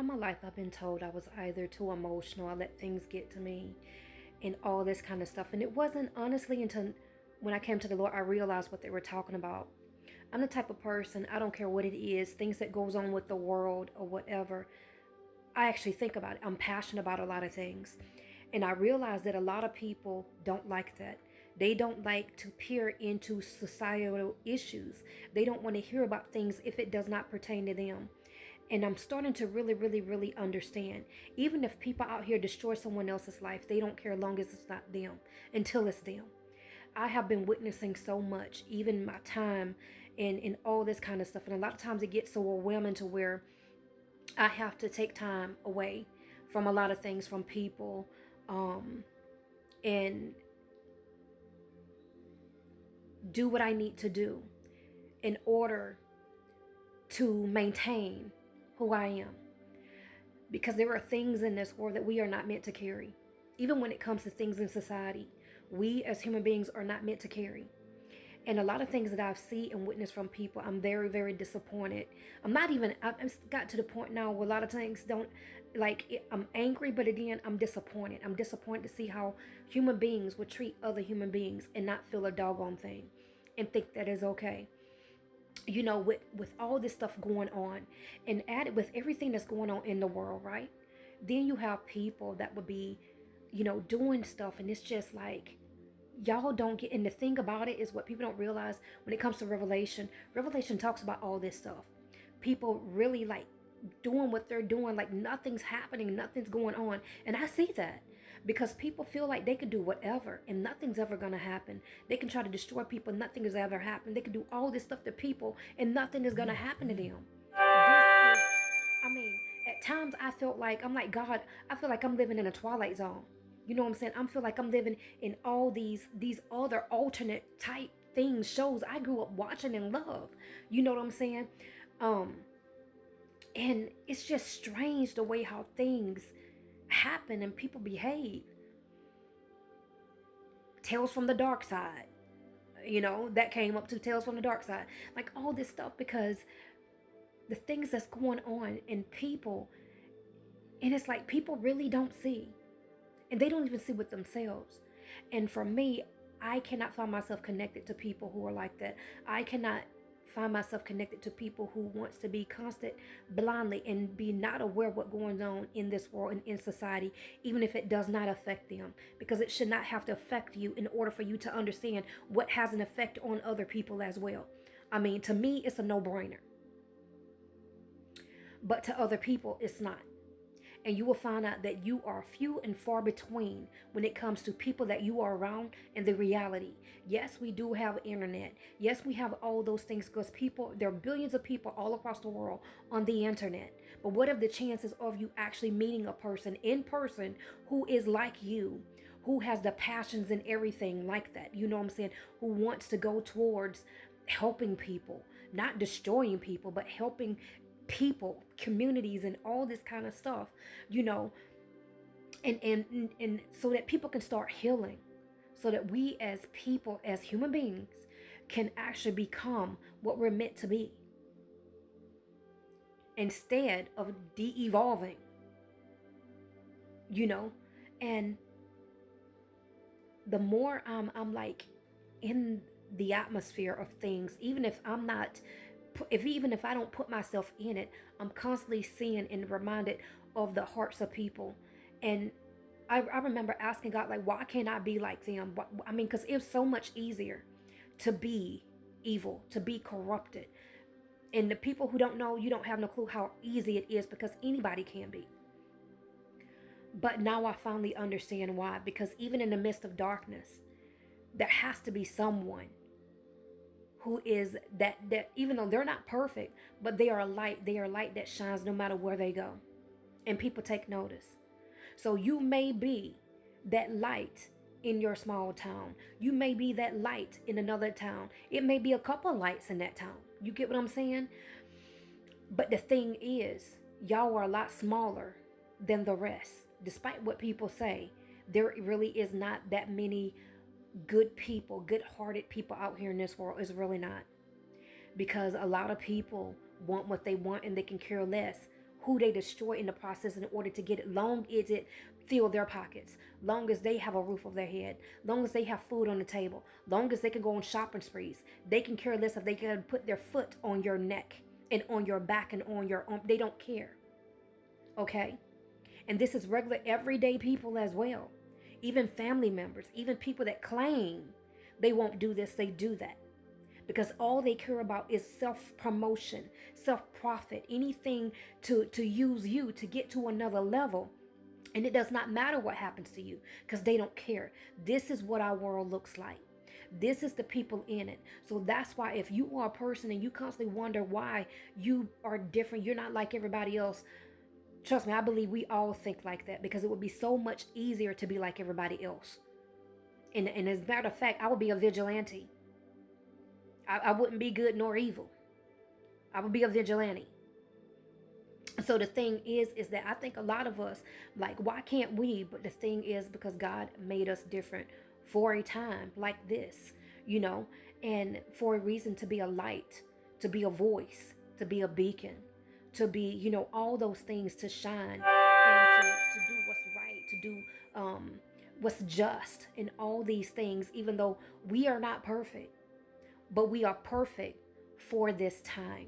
All my life, I've been told I was either too emotional, I let things get to me, and all this kind of stuff. And it wasn't honestly until when I came to the Lord, I realized what they were talking about. I'm the type of person, I don't care what it is, things that goes on with the world or whatever. I actually think about it. I'm passionate about a lot of things. And I realize that a lot of people don't like that. They don't like to peer into societal issues. They don't want to hear about things if it does not pertain to them. And I'm starting to really, really, really understand. Even if people out here destroy someone else's life, they don't care long as it's not them, until it's them. I have been witnessing so much, even my time and all this kind of stuff. And a lot of times it gets so overwhelming to where I have to take time away from a lot of things, from people, um, and do what I need to do in order to maintain who I am. Because there are things in this world that we are not meant to carry. Even when it comes to things in society, we as human beings are not meant to carry. And a lot of things that I've seen and witnessed from people, I'm very, very disappointed. I've got to the point now where a lot of things don't, I'm angry, but again, I'm disappointed. I'm disappointed to see how human beings would treat other human beings and not feel a doggone thing and think that is okay. With all this stuff going on, and added with everything that's going on in the world, right? Then you have people that would be, doing stuff, and it's just like, y'all don't get. And the thing about it is, what people don't realize when it comes to Revelation talks about all this stuff. People really like doing what they're doing, like nothing's happening, nothing's going on. And I see that because people feel like they could do whatever and nothing's ever going to happen. They can try to destroy people, nothing has ever happened. They can do all this stuff to people and nothing is going to happen to them. This is, I mean, at times I felt like, I'm like, God, I feel like I'm living in a twilight zone. You know what I'm saying? I feel like I'm living in all these other alternate type things, shows I grew up watching and love. You know what I'm saying? Um, and it's just strange the way how things happen and people behave. Tales from the Dark Side, that came up to Tales from the Dark Side. Like all this stuff, because the things that's going on in people, and it's like people really don't see. And they don't even see with themselves. And for me, I cannot find myself connected to people who are like that. I cannot find myself connected to people who wants to be constant blindly and be not aware of what going on in this world and in society, even if it does not affect them, because it should not have to affect you in order for you to understand what has an effect on other people as well. I mean, to me, it's a no-brainer, but to other people, it's not. And you will find out that you are few and far between when it comes to people that you are around and the reality. Yes, we do have internet. Yes, we have all those things because there are billions of people all across the world on the internet. But what are the chances of you actually meeting a person in person who is like you, who has the passions and everything like that? You know what I'm saying? Who wants to go towards helping people, not destroying people, but helping people, communities, and all this kind of stuff, you know, and so that people can start healing, so that we as people, as human beings, can actually become what we're meant to be, instead of de-evolving, you know. And the more I'm like in the atmosphere of things, even if I'm not, even if I don't put myself in it, I'm constantly seeing and reminded of the hearts of people. And I remember asking God, like, why can't I be like them? I mean, because it's so much easier to be evil, to be corrupted. And the people who don't know, you don't have no clue how easy it is, because anybody can be. But now I finally understand why. Because even in the midst of darkness, there has to be someone who is that even though they're not perfect, but they are a light. They are a light that shines no matter where they go. And people take notice. So you may be that light in your small town. You may be that light in another town. It may be a couple lights in that town. You get what I'm saying? But the thing is, y'all are a lot smaller than the rest. Despite what people say, there really is not that many good people, good-hearted people out here in this world. Is really not. Because a lot of people want what they want and they can care less who they destroy in the process in order to get it. Long as it fill their pockets, long as they have a roof over their head, long as they have food on the table, long as they can go on shopping sprees, they can care less if they can put their foot on your neck and on your back and on your arm. They don't care. Okay? And this is regular everyday people as well. Even family members, even people that claim they won't do this, they do that. Because all they care about is self-promotion, self-profit, anything to use you to get to another level. And it does not matter what happens to you because they don't care. This is what our world looks like. This is the people in it. So that's why if you are a person and you constantly wonder why you are different, you're not like everybody else, trust me, I believe we all think like that because it would be so much easier to be like everybody else. And as a matter of fact, I would be a vigilante. I wouldn't be good nor evil. I would be a vigilante. So the thing is that I think a lot of us, like, why can't we? But the thing is because God made us different for a time like this, and for a reason, to be a light, to be a voice, to be a beacon, to be, all those things, to shine and to do what's right, to do what's just, and all these things, even though we are not perfect, but we are perfect for this time.